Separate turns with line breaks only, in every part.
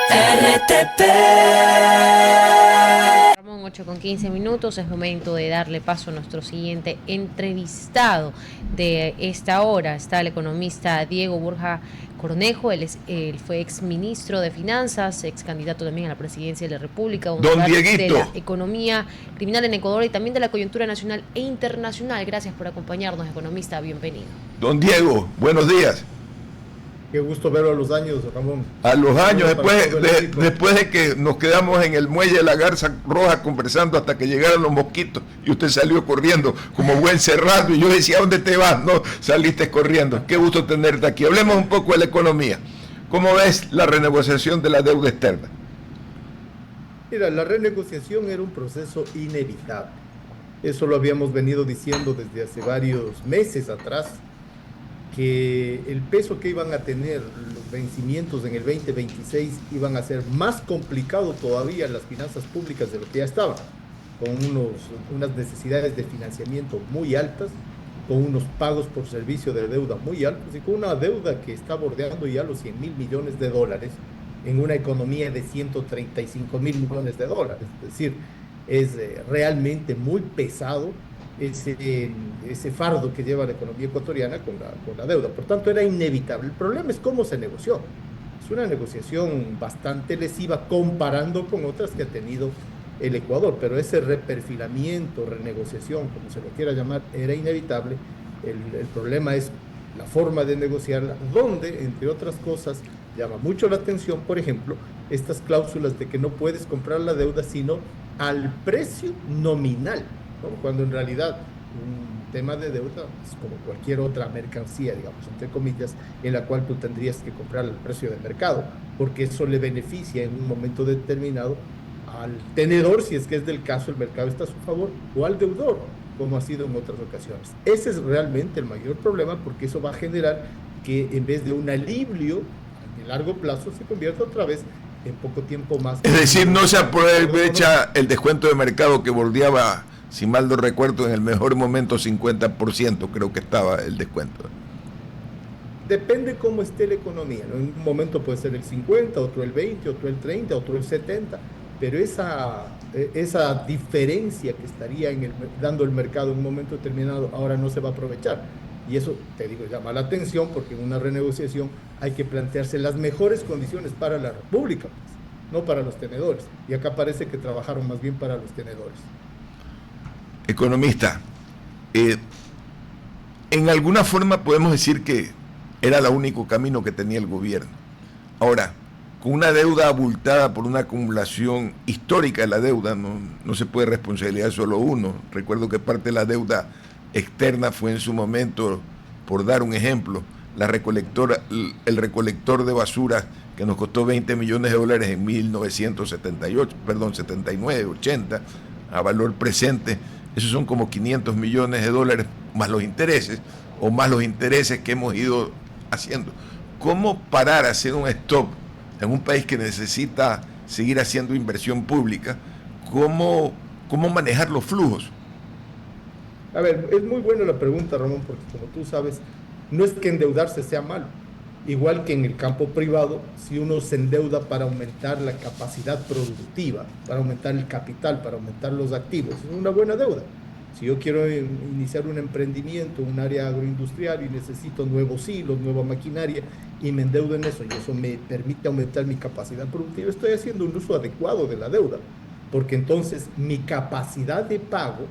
RTP.
Ramón, 8:15, es momento de darle paso a nuestro siguiente entrevistado de esta hora. Está el economista Diego Borja Cornejo. Él fue exministro de Finanzas, ex candidato también a la presidencia de la República,
Don Dieguito,
de la economía criminal en Ecuador y también de la coyuntura nacional e internacional. Gracias por acompañarnos, economista, bienvenido.
Don Diego, buenos días.
Qué gusto verlo a los años, Ramón.
A los años, después de que nos quedamos en el muelle de la Garza Roja conversando hasta que llegaron los mosquitos y usted salió corriendo como buen cerrado y yo decía, ¿dónde te vas? No, saliste corriendo. Qué gusto tenerte aquí. Hablemos un poco de la economía. ¿Cómo ves la renegociación de la deuda externa?
Mira, la renegociación era un proceso inevitable. Eso lo habíamos venido diciendo desde hace varios meses atrás, que el peso que iban a tener los vencimientos en el 2026 iban a ser más complicado todavía las finanzas públicas de lo que ya estaban, con unas necesidades de financiamiento muy altas, con unos pagos por servicio de deuda muy altos y con una deuda que está bordeando ya los 100.000 millones de dólares en una economía de 135.000 millones de dólares. Es decir, es realmente muy pesado ese fardo que lleva la economía ecuatoriana con la deuda. Por tanto, era inevitable. El problema es cómo se negoció. Es una negociación bastante lesiva comparando con otras que ha tenido el Ecuador, pero ese reperfilamiento, renegociación, como se lo quiera llamar, era inevitable. El problema es la forma de negociarla, donde, entre otras cosas, llama mucho la atención, por ejemplo, estas cláusulas de que no puedes comprar la deuda sino al precio nominal, ¿no? Cuando en realidad un tema de deuda es como cualquier otra mercancía, digamos, entre comillas, en la cual tú tendrías que comprar al precio de mercado, porque eso le beneficia en un momento determinado al tenedor, si es que es del caso, el mercado está a su favor, o al deudor, como ha sido en otras ocasiones. Ese es realmente el mayor problema, porque eso va a generar que en vez de un alivio a largo plazo, se convierta otra vez en poco tiempo más.
Es decir, no se aprovecha el descuento de mercado que bordeaba, si mal no recuerdo, en el mejor momento 50%, creo que estaba el descuento.
Depende cómo esté la economía, ¿no? En un momento puede ser el 50, otro el 20, otro el 30, otro el 70, pero esa diferencia que estaría dando el mercado en un momento determinado ahora no se va a aprovechar. Y eso, te digo, llama la atención porque en una renegociación hay que plantearse las mejores condiciones para la República, pues, no para los tenedores. Y acá parece que trabajaron más bien para los tenedores.
Economista, en alguna forma podemos decir que era el único camino que tenía el gobierno. Ahora, con una deuda abultada por una acumulación histórica de la deuda, no se puede responsabilizar solo uno. Recuerdo que parte de la deuda externa fue en su momento, por dar un ejemplo, el recolector de basura que nos costó 20 millones de dólares en 79, 80, a valor presente. Esos son como 500 millones de dólares más los intereses, o más los intereses que hemos ido haciendo. ¿Cómo parar, hacer un stop en un país que necesita seguir haciendo inversión pública? ¿Cómo manejar los flujos?
A ver, es muy buena la pregunta, Ramón, porque como tú sabes, no es que endeudarse sea malo. Igual que en el campo privado, si uno se endeuda para aumentar la capacidad productiva, para aumentar el capital, para aumentar los activos, es una buena deuda. Si yo quiero iniciar un emprendimiento, un área agroindustrial y necesito nuevos hilos, nueva maquinaria y me endeudo en eso y eso me permite aumentar mi capacidad productiva, estoy haciendo un uso adecuado de la deuda, porque entonces mi capacidad de pago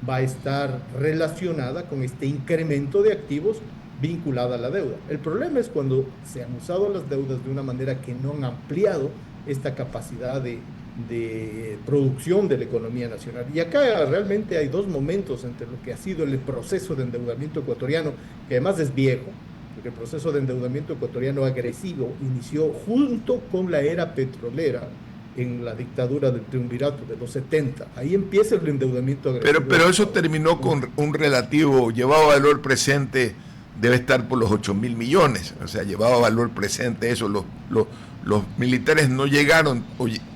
va a estar relacionada con este incremento de activos vinculada a la deuda. El problema es cuando se han usado las deudas de una manera que no han ampliado esta capacidad de producción de la economía nacional. Y acá realmente hay dos momentos entre lo que ha sido el proceso de endeudamiento ecuatoriano, que además es viejo, porque el proceso de endeudamiento ecuatoriano agresivo inició junto con la era petrolera, en la dictadura del triunvirato de los 70. Ahí empieza el endeudamiento agresivo.
Pero eso terminó con un relativo, llevado a valor presente, debe estar por los 8.000 millones, o sea, llevado a valor presente eso, los militares no llegaron,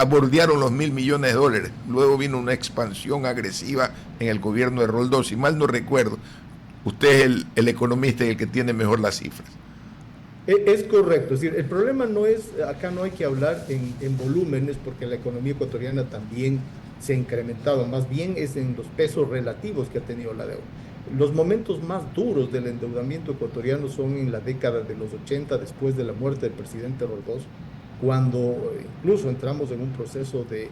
bordearon los 1.000 millones de dólares, luego vino una expansión agresiva en el gobierno de Roldós, si mal no recuerdo, usted es el economista y el que tiene mejor las cifras.
Es correcto, es decir, el problema no es, acá no hay que hablar en volúmenes porque la economía ecuatoriana también se ha incrementado, más bien es en los pesos relativos que ha tenido la deuda. Los momentos más duros del endeudamiento ecuatoriano son en la década de los 80, después de la muerte del presidente Roldós, cuando incluso entramos en un proceso de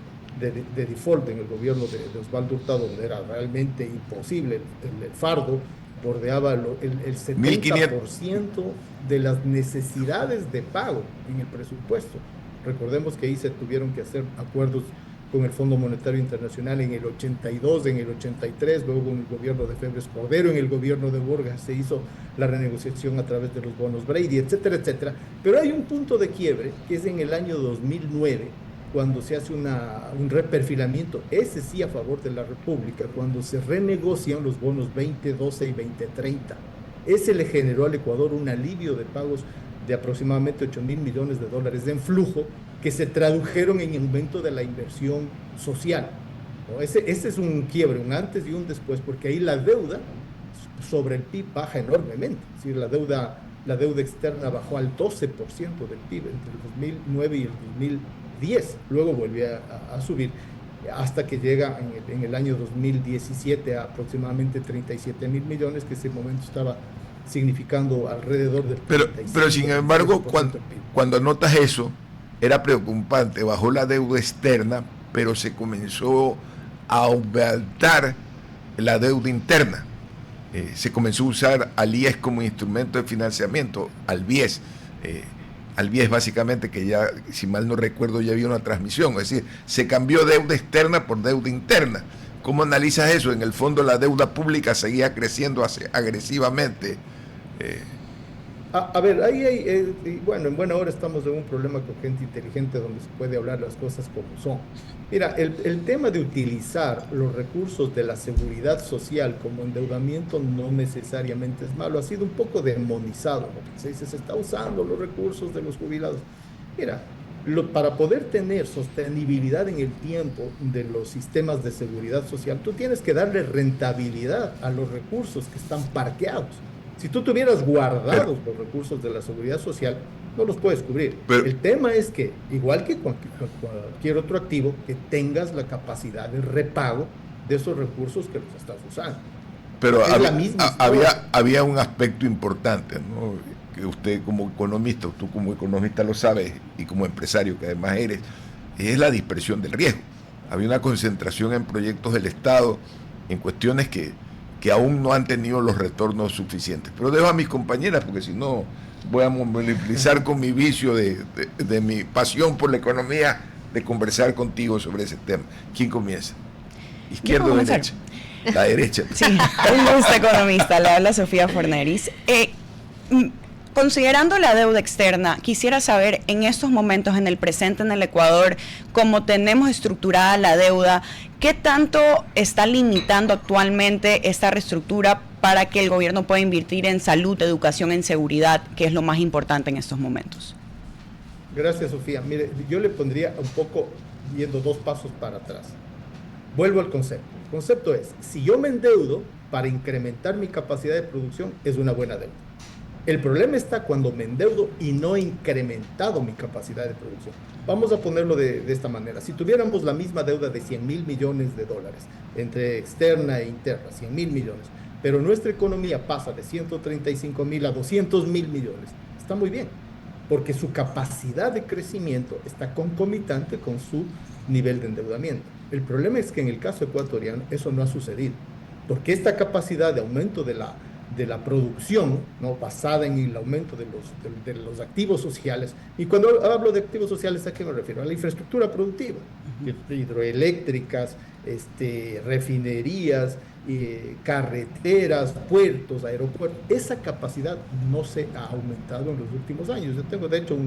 default en el gobierno de Osvaldo Hurtado, donde era realmente imposible, el fardo bordeaba el 70% de las necesidades de pago en el presupuesto. Recordemos que ahí se tuvieron que hacer acuerdos con el Fondo Monetario Internacional en el 82, en el 83, luego en el gobierno de Febres Cordero, en el gobierno de Borges se hizo la renegociación a través de los bonos Brady, etcétera, etcétera. Pero hay un punto de quiebre, que es en el año 2009, cuando se hace un reperfilamiento, ese sí a favor de la República, cuando se renegocian los bonos 2012 y 2030. Ese le generó al Ecuador un alivio de pagos de aproximadamente 8.000 millones de dólares en flujo, que se tradujeron en aumento de la inversión social, ¿no? Ese es un quiebre, un antes y un después, porque ahí la deuda sobre el PIB baja enormemente. Es decir, la deuda externa bajó al 12% del PIB entre el 2009 y el 2010, luego volvió a subir hasta que llega en el año 2017 a aproximadamente 37.000 millones, que ese momento estaba significando alrededor del 35%.
Pero sin embargo, cuando notas eso, era preocupante, bajó la deuda externa, pero se comenzó a aumentar la deuda interna. Se comenzó a usar al IES como instrumento de financiamiento, al BIES. Al BIES básicamente, que ya, si mal no recuerdo, ya había una transmisión, es decir, se cambió deuda externa por deuda interna. ¿Cómo analizas eso? En el fondo la deuda pública seguía creciendo agresivamente.
A ver, ahí hay, bueno, en buena hora estamos en un problema con gente inteligente donde se puede hablar las cosas como son. Mira, el tema de utilizar los recursos de la seguridad social como endeudamiento no necesariamente es malo, ha sido un poco demonizado, ¿no? Se dice, se está usando los recursos de los jubilados. Mira, para poder tener sostenibilidad en el tiempo de los sistemas de seguridad social, tú tienes que darle rentabilidad a los recursos que están parqueados. Si tú tuvieras guardados los recursos de la seguridad social, no los puedes cubrir. El tema es que, igual que cualquier otro activo, que tengas la capacidad de repago de esos recursos que los estás usando.
Pero había un aspecto importante, ¿no? Que usted como economista, tú como economista lo sabes, y como empresario que además eres, es la dispersión del riesgo. Había una concentración en proyectos del Estado, en cuestiones que aún no han tenido los retornos suficientes. Pero dejo a mis compañeras, porque si no voy a movilizar con mi vicio de mi pasión por la economía, de conversar contigo sobre ese tema. ¿Quién comienza? ¿Izquierda o derecha? La derecha.
Sí, un gusto, economista. Le habla Sofía Forneris. Considerando la deuda externa, quisiera saber en estos momentos, en el presente en el Ecuador, cómo tenemos estructurada la deuda, ¿qué tanto está limitando actualmente esta reestructura para que el gobierno pueda invertir en salud, educación, en seguridad, que es lo más importante en estos momentos?
Gracias, Sofía. Mire, yo le pondría un poco, yendo 2 pasos para atrás. Vuelvo al concepto. El concepto es, si yo me endeudo para incrementar mi capacidad de producción, es una buena deuda. El problema está cuando me endeudo y no he incrementado mi capacidad de producción. Vamos a ponerlo de esta manera. Si tuviéramos la misma deuda de 100.000 millones de dólares, entre externa e interna, 100.000 millones, pero nuestra economía pasa de 135.000 a 200.000 millones, está muy bien, porque su capacidad de crecimiento está concomitante con su nivel de endeudamiento. El problema es que en el caso ecuatoriano eso no ha sucedido, porque esta capacidad de aumento de la producción, ¿no?, basada en el aumento de los activos sociales. Y cuando hablo de activos sociales, ¿a qué me refiero? A la infraestructura productiva, hidroeléctricas, refinerías, carreteras, puertos, aeropuertos. Esa capacidad no se ha aumentado en los últimos años. Yo tengo, de hecho,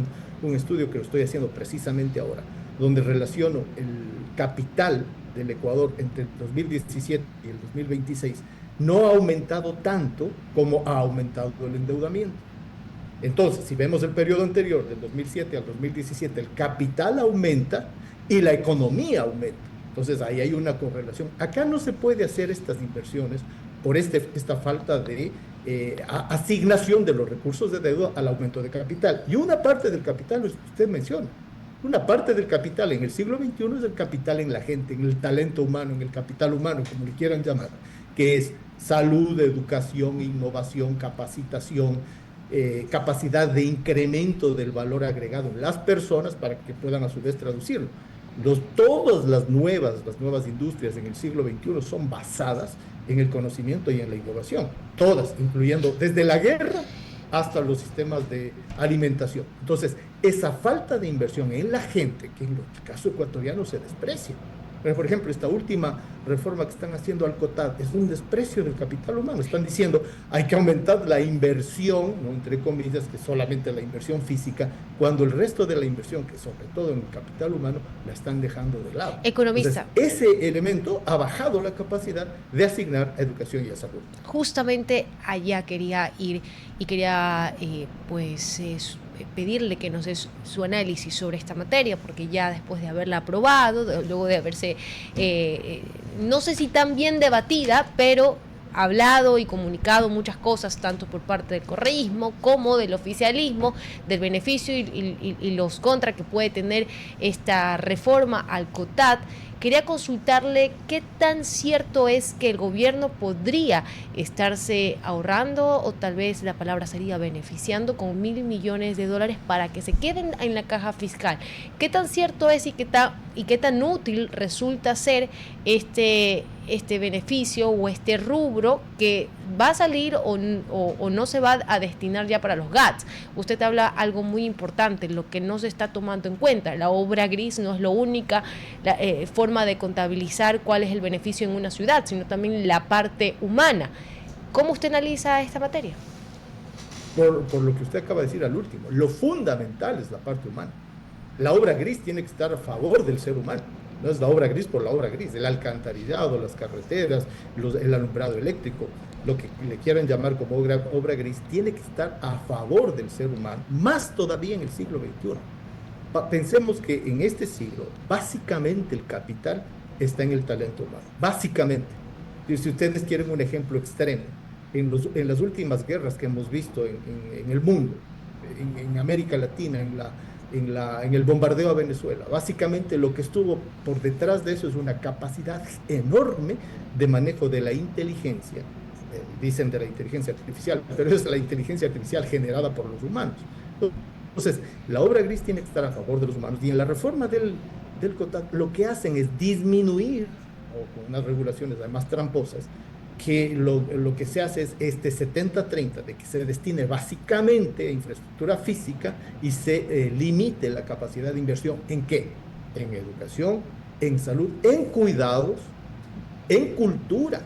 un estudio que lo estoy haciendo precisamente ahora, donde relaciono el capital del Ecuador entre el 2017 y el 2026, no ha aumentado tanto como ha aumentado el endeudamiento. Entonces, si vemos el periodo anterior, del 2007 al 2017, el capital aumenta y la economía aumenta. Entonces, ahí hay una correlación. Acá no se puede hacer estas inversiones por esta falta de asignación de los recursos de deuda al aumento de capital. Y una parte del capital, lo que usted menciona, una parte del capital en el siglo XXI es el capital en la gente, en el talento humano, en el capital humano, como le quieran llamar, que es salud, educación, innovación, capacitación, capacidad de incremento del valor agregado en las personas para que puedan a su vez traducirlo. Todas las nuevas industrias en el siglo XXI son basadas en el conocimiento y en la innovación, todas, incluyendo desde la guerra hasta los sistemas de alimentación. Entonces, esa falta de inversión en la gente, que en el caso ecuatoriano se desprecia. Pero, por ejemplo, esta última reforma que están haciendo al COTAD es un desprecio del capital humano. Están diciendo hay que aumentar la inversión, ¿no?, entre comillas, que solamente la inversión física, cuando el resto de la inversión, que sobre todo en el capital humano, la están dejando de lado.
Economista.
Entonces, ese elemento ha bajado la capacidad de asignar a educación y a salud.
Justamente allá quería ir y quería pedirle que nos dé su análisis sobre esta materia, porque ya después de haberla aprobado, luego de haberse, no sé si tan bien debatida, pero hablado y comunicado muchas cosas, tanto por parte del correísmo como del oficialismo, del beneficio y los contras que puede tener esta reforma al COTAD. Quería consultarle qué tan cierto es que el gobierno podría estarse ahorrando, o tal vez la palabra sería beneficiando, con $1.000 millones para que se queden en la caja fiscal. ¿Qué tan cierto es y qué tan útil resulta ser este beneficio o este rubro que va a salir o no se va a destinar ya para los GATS? Usted habla algo muy importante, lo que no se está tomando en cuenta. La obra gris no es la única forma de contabilizar cuál es el beneficio en una ciudad, sino también la parte humana. ¿Cómo usted analiza esta materia?
Por lo que usted acaba de decir al último, lo fundamental es la parte humana. La obra gris tiene que estar a favor del ser humano. No es la obra gris por la obra gris, el alcantarillado, las carreteras, el alumbrado eléctrico, lo que le quieran llamar como obra gris, tiene que estar a favor del ser humano, más todavía en el siglo XXI. Pensemos que en este siglo, básicamente el capital está en el talento humano, básicamente. Y si ustedes quieren un ejemplo extremo, en las últimas guerras que hemos visto en el mundo, en América Latina, en el bombardeo a Venezuela, básicamente lo que estuvo por detrás de eso es una capacidad enorme de manejo de la inteligencia, dicen de la inteligencia artificial, pero es la inteligencia artificial generada por los humanos. Entonces, la obra gris tiene que estar a favor de los humanos, y en la reforma del COTAD lo que hacen es disminuir, o con unas regulaciones además tramposas, que lo que se hace es 70-30, de que se destine básicamente a infraestructura física y se limite la capacidad de inversión. ¿En qué? En educación, en salud, en cuidados, en cultura.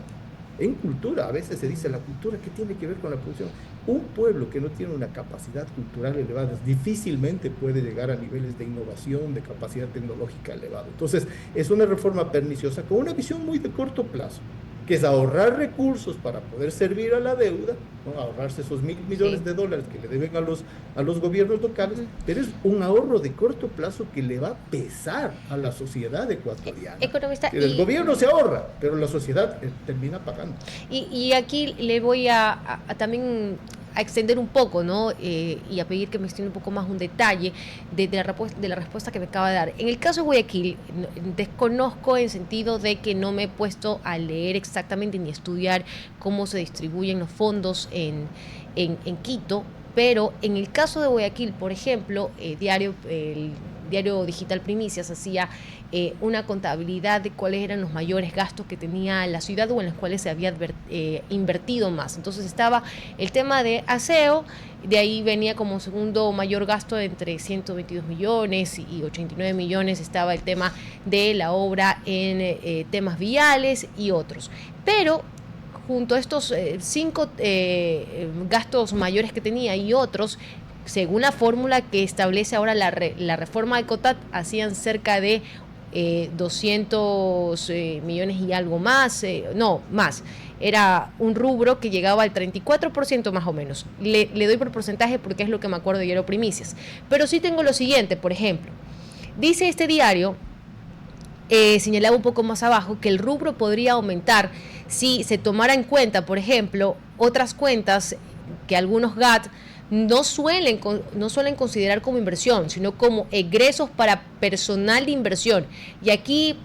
En cultura, a veces se dice la cultura, ¿qué tiene que ver con la producción? Un pueblo que no tiene una capacidad cultural elevada difícilmente puede llegar a niveles de innovación, de capacidad tecnológica elevada. Entonces, es una reforma perniciosa con una visión muy de corto plazo, que es ahorrar recursos para poder servir a la deuda, ¿no?, ahorrarse esos $1.000 millones que le deben a los gobiernos locales, pero es un ahorro de corto plazo que le va a pesar a la sociedad ecuatoriana.
Economista,
el gobierno se ahorra, pero la sociedad termina pagando.
Y aquí le voy a también a extender un poco, ¿no? Y a pedir que me extienda un poco más un detalle de la respuesta que me acaba de dar. En el caso de Guayaquil, desconozco en sentido de que no me he puesto a leer exactamente ni estudiar cómo se distribuyen los fondos en Quito, pero en el caso de Guayaquil, por ejemplo, el diario digital Primicias hacía una contabilidad de cuáles eran los mayores gastos que tenía la ciudad o en los cuales se había invertido más. Entonces estaba el tema de aseo, de ahí venía como segundo mayor gasto entre 122 millones y 89 millones, estaba el tema de la obra en temas viales y otros. Pero junto a estos 5 gastos mayores que tenía y otros, según la fórmula que establece ahora la reforma del COTAD, hacían cerca de 200 millones y algo más, no, más. Era un rubro que llegaba al 34% más o menos. Le doy por porcentaje porque es lo que me acuerdo de Diario Primicias. Pero sí tengo lo siguiente, por ejemplo. Dice este diario, señalaba un poco más abajo que el rubro podría aumentar si se tomara en cuenta, por ejemplo, otras cuentas que algunos GAT no suelen considerar como inversión, sino como egresos para personal de inversión. Y aquí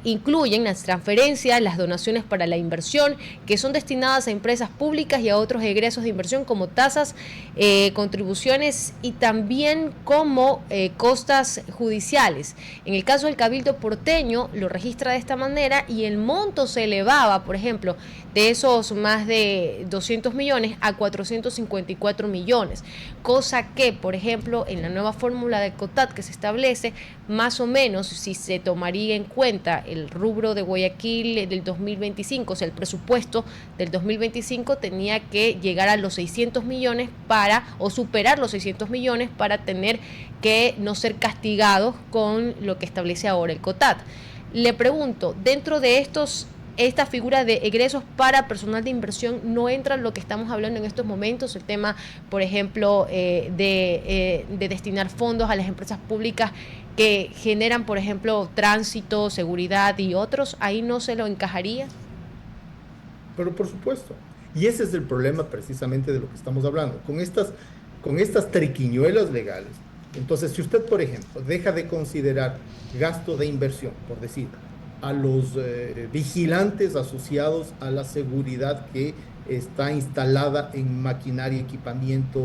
incluyen las transferencias, las donaciones para la inversión, que son destinadas a empresas públicas y a otros egresos de inversión como tasas, contribuciones y también como costas judiciales. En el caso del Cabildo porteño lo registra de esta manera y el monto se elevaba, por ejemplo, de esos más de 200 millones a 454 millones, cosa que, por ejemplo, en la nueva fórmula de COTAD que se establece, más o menos, si se tomaría en cuenta el rubro de Guayaquil del 2025, o sea, el presupuesto del 2025 tenía que llegar a los 600 millones o superar los 600 millones para tener que no ser castigados con lo que establece ahora el COTAD. Le pregunto, dentro de esta figura de egresos para personal de inversión, ¿no entra lo que estamos hablando en estos momentos? El tema, por ejemplo, de destinar fondos a las empresas públicas que generan, por ejemplo, tránsito, seguridad y otros, ¿ahí no se lo encajaría?
Pero por supuesto. Y ese es el problema precisamente de lo que estamos hablando. Con estas triquiñuelas legales, entonces si usted, por ejemplo, deja de considerar gasto de inversión, por decir, a los vigilantes asociados a la seguridad que está instalada en maquinaria, equipamiento,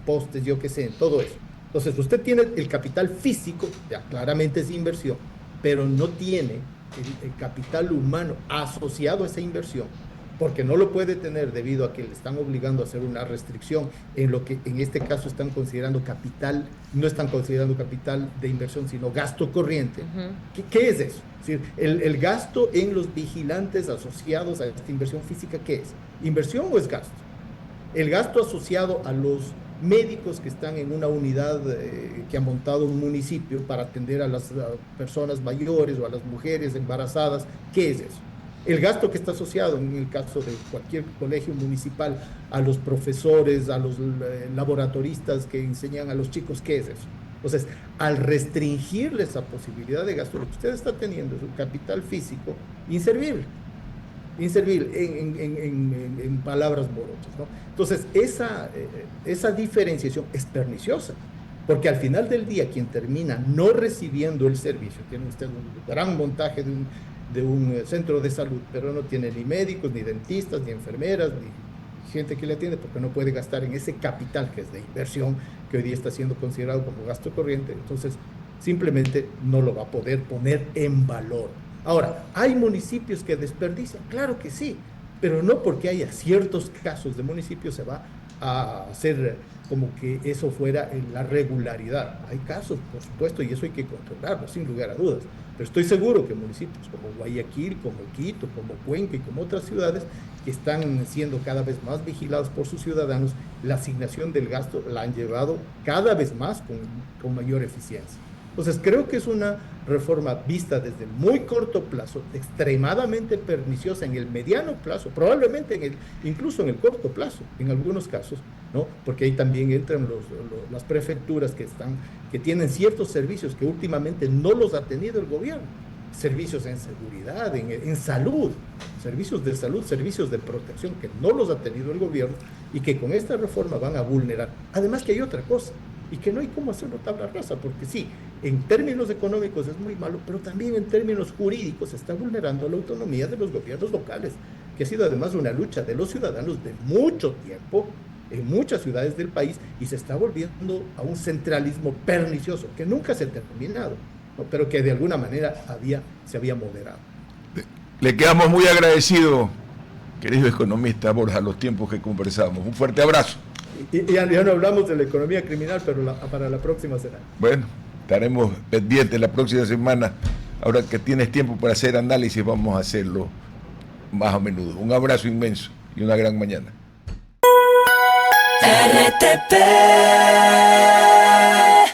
postes, yo qué sé, todo eso. Entonces, usted tiene el capital físico, ya claramente es inversión, pero no tiene el capital humano asociado a esa inversión, porque no lo puede tener debido a que le están obligando a hacer una restricción en lo que en este caso están considerando capital, no están considerando capital de inversión, sino gasto corriente. Uh-huh. ¿Qué es eso? Es decir, el gasto en los vigilantes asociados a esta inversión física, ¿qué es? ¿Inversión o es gasto? El gasto asociado a los médicos que están en una unidad que ha montado un municipio para atender a las personas mayores o a las mujeres embarazadas, ¿qué es eso? El gasto que está asociado, en el caso de cualquier colegio municipal, a los profesores, a los laboratoristas que enseñan a los chicos, ¿qué es eso? Entonces, al restringirle esa posibilidad de gasto, lo que usted está teniendo es un capital físico inservible en palabras morochas, ¿no? Entonces, esa diferenciación es perniciosa, porque al final del día, quien termina no recibiendo el servicio, tiene usted un gran montaje de un centro de salud, pero no tiene ni médicos, ni dentistas, ni enfermeras, ni gente que le atiende, porque no puede gastar en ese capital que es de inversión, que hoy día está siendo considerado como gasto corriente, entonces simplemente no lo va a poder poner en valor. Ahora, ¿hay municipios que desperdician? Claro que sí, pero no porque haya ciertos casos de municipios se va a hacer como que eso fuera la regularidad. Hay casos, por supuesto, y eso hay que controlarlo, sin lugar a dudas. Pero estoy seguro que municipios como Guayaquil, como Quito, como Cuenca y como otras ciudades que están siendo cada vez más vigilados por sus ciudadanos, la asignación del gasto la han llevado cada vez más con mayor eficiencia. Entonces, creo que es una reforma vista desde muy corto plazo, extremadamente perniciosa en el mediano plazo, probablemente incluso en el corto plazo, en algunos casos, ¿no? Porque ahí también entran las prefecturas que tienen ciertos servicios que últimamente no los ha tenido el gobierno. Servicios en seguridad, en salud, servicios de salud, servicios de protección que no los ha tenido el gobierno y que con esta reforma van a vulnerar. Además que hay otra cosa, y que no hay cómo hacerlo tabla rasa, porque sí, en términos económicos es muy malo, pero también en términos jurídicos se está vulnerando la autonomía de los gobiernos locales, que ha sido además una lucha de los ciudadanos de mucho tiempo en muchas ciudades del país y se está volviendo a un centralismo pernicioso que nunca se ha terminado, ¿no? Pero que de alguna manera se había moderado.
Le quedamos muy agradecidos, querido economista Borja, los tiempos que conversamos. Un fuerte abrazo.
Y ya no hablamos de la economía criminal, pero para la próxima será.
Bueno, estaremos pendientes la próxima semana. Ahora que tienes tiempo para hacer análisis, vamos a hacerlo más a menudo. Un abrazo inmenso y una gran mañana.
RTP